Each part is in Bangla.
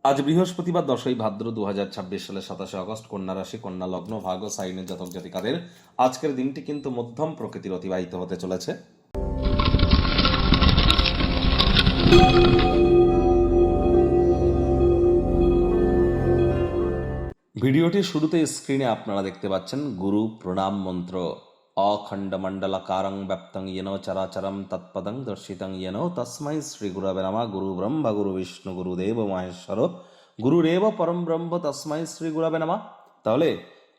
আজ বৃহস্পতিবার 10ই ভাদ্র 2026 সালের 27 আগস্ট, কন্যা রাশি, কন্যা লগ্ন, ভাগ ও সাইনের জাতক জাতিকাদের আজকের দিনটি কিন্তু মধ্যম প্রকৃতির অতিবাহিত হতে চলেছে। ভিডিওটির শুরুতে স্ক্রিনে আপনারা দেখতে পাচ্ছেন গুরু প্রণাম মন্ত্র। অখণ্ড মণ্ডলাকারং ব্যাপ্তং येन চরাচরম তৎপদং দর্শিতং येन তস্मै শ্রী গুরবে নমঃ। গুরু ব্রহ্মা গুরু বিষ্ণু গুরুদেব মহেশ্বর গুরুরেব পরম ব্রহ্ম তস্मै শ্রী গুরবে নমঃ। তাহলে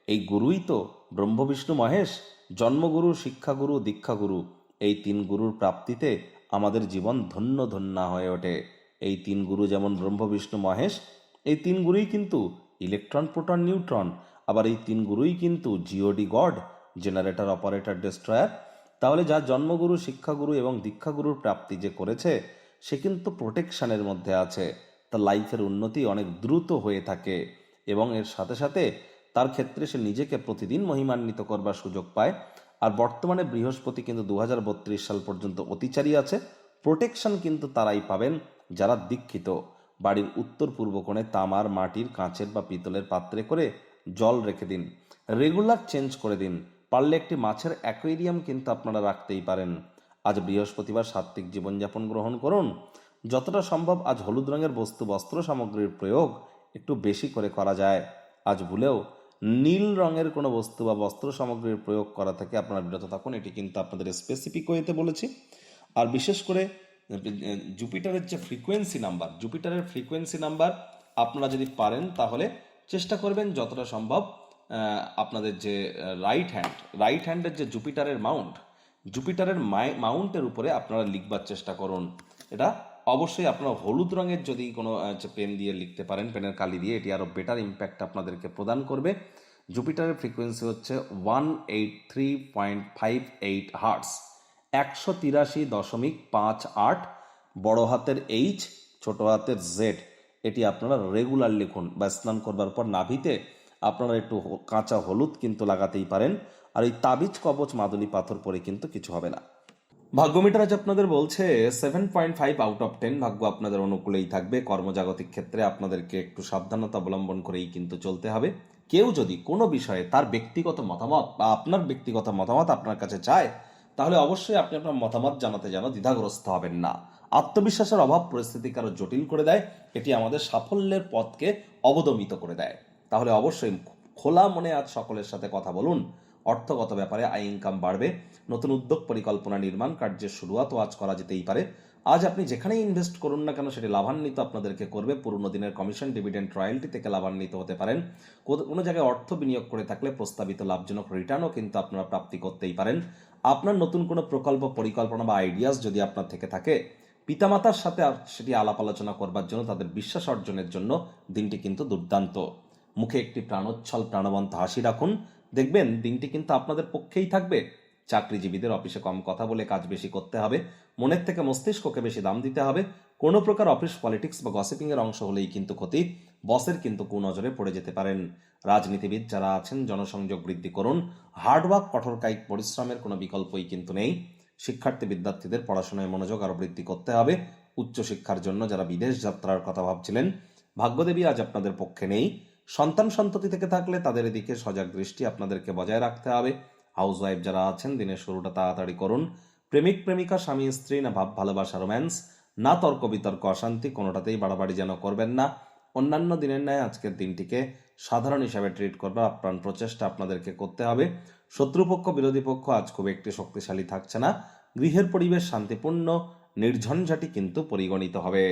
এই গুরুই তো ব্রহ্ম বিষ্ণু মহেশ, জন্মগুরু, শিক্ষাগুরু, দীক্ষাগুরু। এই তিন গুরুর প্রাপ্তিতে আমাদের জীবন ধন্য ধন্য হয়ে ওঠে। এই তিন গুরু যেমন ব্রহ্ম বিষ্ণু মহেশ, এই তিন গুরুই কিন্তু ইলেকট্রন, প্রোটন, নিউট্রন। আবার এই তিন গুরুই কিন্তু GOD god, generator, operator, destroyer. তাহলে যার জন্মগুরু, শিক্ষাগুরু এবং দীক্ষাগুরুর প্রাপ্তি যে করেছে, সে কিন্তু প্রোটেকশনের মধ্যে আছে। তার লাইফের উন্নতি অনেক দ্রুত হয়ে থাকে এবং এর সাথে সাথে তার ক্ষেত্রে সে নিজেকে প্রতিদিন মহিমান্বিত করবার সুযোগ পায়। আর বর্তমানে বৃহস্পতি কিন্তু 2032 সাল পর্যন্ত অতিচারী আছে। প্রোটেকশন কিন্তু তারাই পাবেন যারা দীক্ষিত। বাড়ির উত্তর পূর্ব কোণে তামার, মাটির, কাঁচের বা পিতলের পাত্রে করে জল রেখে দিন। রেগুলার চেঞ্জ করে দিন। পারলে একটি মাছের অ্যাকোয়ারিয়াম কিন্তু আপনারা রাখতেই পারেন। আজ বৃহস্পতিবার সাত্ত্বিক জীবনযাপন গ্রহণ করুন। যতটা সম্ভব আজ হলুদ রঙের বস্ত্র সামগ্রীর প্রয়োগ একটু বেশি করে করা যায়। আজ ভুলেও নীল রঙের কোনো বস্তু বা বস্ত্র সামগ্রীর প্রয়োগ করা থেকে আপনারা বিরত থাকুন। এটি কিন্তু আপনাদের স্পেসিফিক ওয়েতে বলেছি। আর বিশেষ করে জুপিটারের ফ্রিকোয়েন্সি নাম্বার আপনারা যদি পারেন তাহলে চেষ্টা করবেন যতটা সম্ভব আপনাদের যে রাইট হ্যান্ডের যে জুপিটারের মাউন্টের উপরে আপনারা লিখবার চেষ্টা করুন। এটা অবশ্যই আপনারা হলুদ রঙের যদি কোনো পেন দিয়ে লিখতে পারেন, পেনের কালি দিয়ে, এটি আরও বেটার ইম্প্যাক্ট আপনাদেরকে প্রদান করবে। জুপিটারের ফ্রিকোয়েন্সি হচ্ছে 183.58 হার্টস, 183.58। বড় হাতের এইচ, ছোট হাতের জেড। এটি আপনারা রেগুলার লিখুন বা স্নান করবার পর নাভিতে আপনারা একটু কাঁচা হলুদ কিন্তু লাগাতেই পারেন। আর এই তাবিজ, কবচ, মাদুলি পাথর পরে কিন্তু কিছু হবে না। ভাগ্যমিটার আজ আপনাদের বলছে 7.5 আউট অফ 10। ভাগ্য আপনাদের অনুকূলেই থাকবে। কর্মজাগতিক ক্ষেত্রে আপনাদেরকে একটু সাবধানতা অবলম্বন করেই কিন্তু চলতে হবে। কেউ যদি কোনো বিষয়ে তার ব্যক্তিগত মতামত বা আপনার ব্যক্তিগত মতামত আপনার কাছে চায়, তাহলে অবশ্যই আপনি আপনার মতামত জানাতে যেন দ্বিধাগ্রস্ত হবেন না। আত্মবিশ্বাসের অভাব পরিস্থিতিকে আরো জটিল করে দেয়। এটি আমাদের সাফল্যের পথকে অবদমিত করে দেয়। তাহলে অবশ্যই খোলা মনে আজ সকলের সাথে কথা বলুন। অর্থগত ব্যাপারে আয় ইনকাম বাড়বে। নতুন উদ্যোগ, পরিকল্পনা, নির্মাণ কার্যের শুরুয়াতও আজ করা যেতেই পারে। আজ আপনি যেখানেই ইনভেস্ট করুন না কেন সেটি লাভান্বিত আপনাদেরকে করবে। পুরনো দিনের কমিশন, ডিভিডেন্ড, রয়্যালটি থেকে লাভান্বিত হতে পারেন। কোনো জায়গায় অর্থ বিনিয়োগ করে থাকলে প্রস্তাবিত লাভজনক রিটার্নও কিন্তু আপনারা প্রাপ্তি করতেই পারেন। আপনার নতুন কোনো প্রকল্প, পরিকল্পনা বা আইডিয়াস যদি আপনার থেকে থাকে, পিতামাতার সাথে সেটি আলাপ আলোচনা করবার জন্য, তাদের বিশ্বাস অর্জনের জন্য দিনটি কিন্তু দুর্দান্ত। মুখে একটি প্রাণোচ্ছল, প্রাণবন্ত হাসি রাখুন। দেখবেন দিনটি কিন্তু আপনাদের পক্ষেই থাকবে। চাকরিজীবীদের অফিসে কম কথা বলে কাজ বেশি করতে হবে। মনের থেকে মস্তিষ্ককে বেশি দাম দিতে হবে। কোনো প্রকার অফিস পলিটিক্স বা গসিপিং এর অংশ হলেই কিন্তু ক্ষতি। বসের কিন্তু কুনজরে পড়ে যেতে পারেন। রাজনীতিবিদ যারা আছেন, জনসংযোগ বৃদ্ধি করুন। হার্ডওয়ার্ক, কঠোর কায়িক পরিশ্রমের কোনো বিকল্পই কিন্তু নেই। শিক্ষার্থী বিদ্যার্থীদের পড়াশোনায় মনোযোগ আরো বৃদ্ধি করতে হবে। উচ্চশিক্ষার জন্য যারা বিদেশ যাত্রার কথা ভাবছিলেন, ভাগ্যদেবী আজ আপনাদের পক্ষে নেই। সন্তান সন্ততি থেকে থাকলে তাদের এদিকে সজাগ দৃষ্টি আপনাদেরকে বজায় রাখতে হবে। হাউসওয়াইফ যারা আছেন, দিনের শুরুটা তাড়াতাড়ি করুন। প্রেমিক প্রেমিকা, স্বামী স্ত্রী, না ভাব ভালোবাসা, রোম্যান্স, না তর্ক বিতর্ক, অশান্তি, কোনোটাতেই বাড়াবাড়ি যেন করবেন না। অন্যান্য দিনের ন্যায় আজকের দিনটিকে সাধারণ হিসাবে ট্রিট করবার আপ্রাণ প্রচেষ্টা আপনাদেরকে করতে হবে। শত্রুপক্ষ, বিরোধী পক্ষ আজ খুব একটি শক্তিশালী থাকছে না। গৃহের পরিবেশ শান্তিপূর্ণ, নির্ঝঞ্ঝাটি কিন্তু পরিগণিত হবে।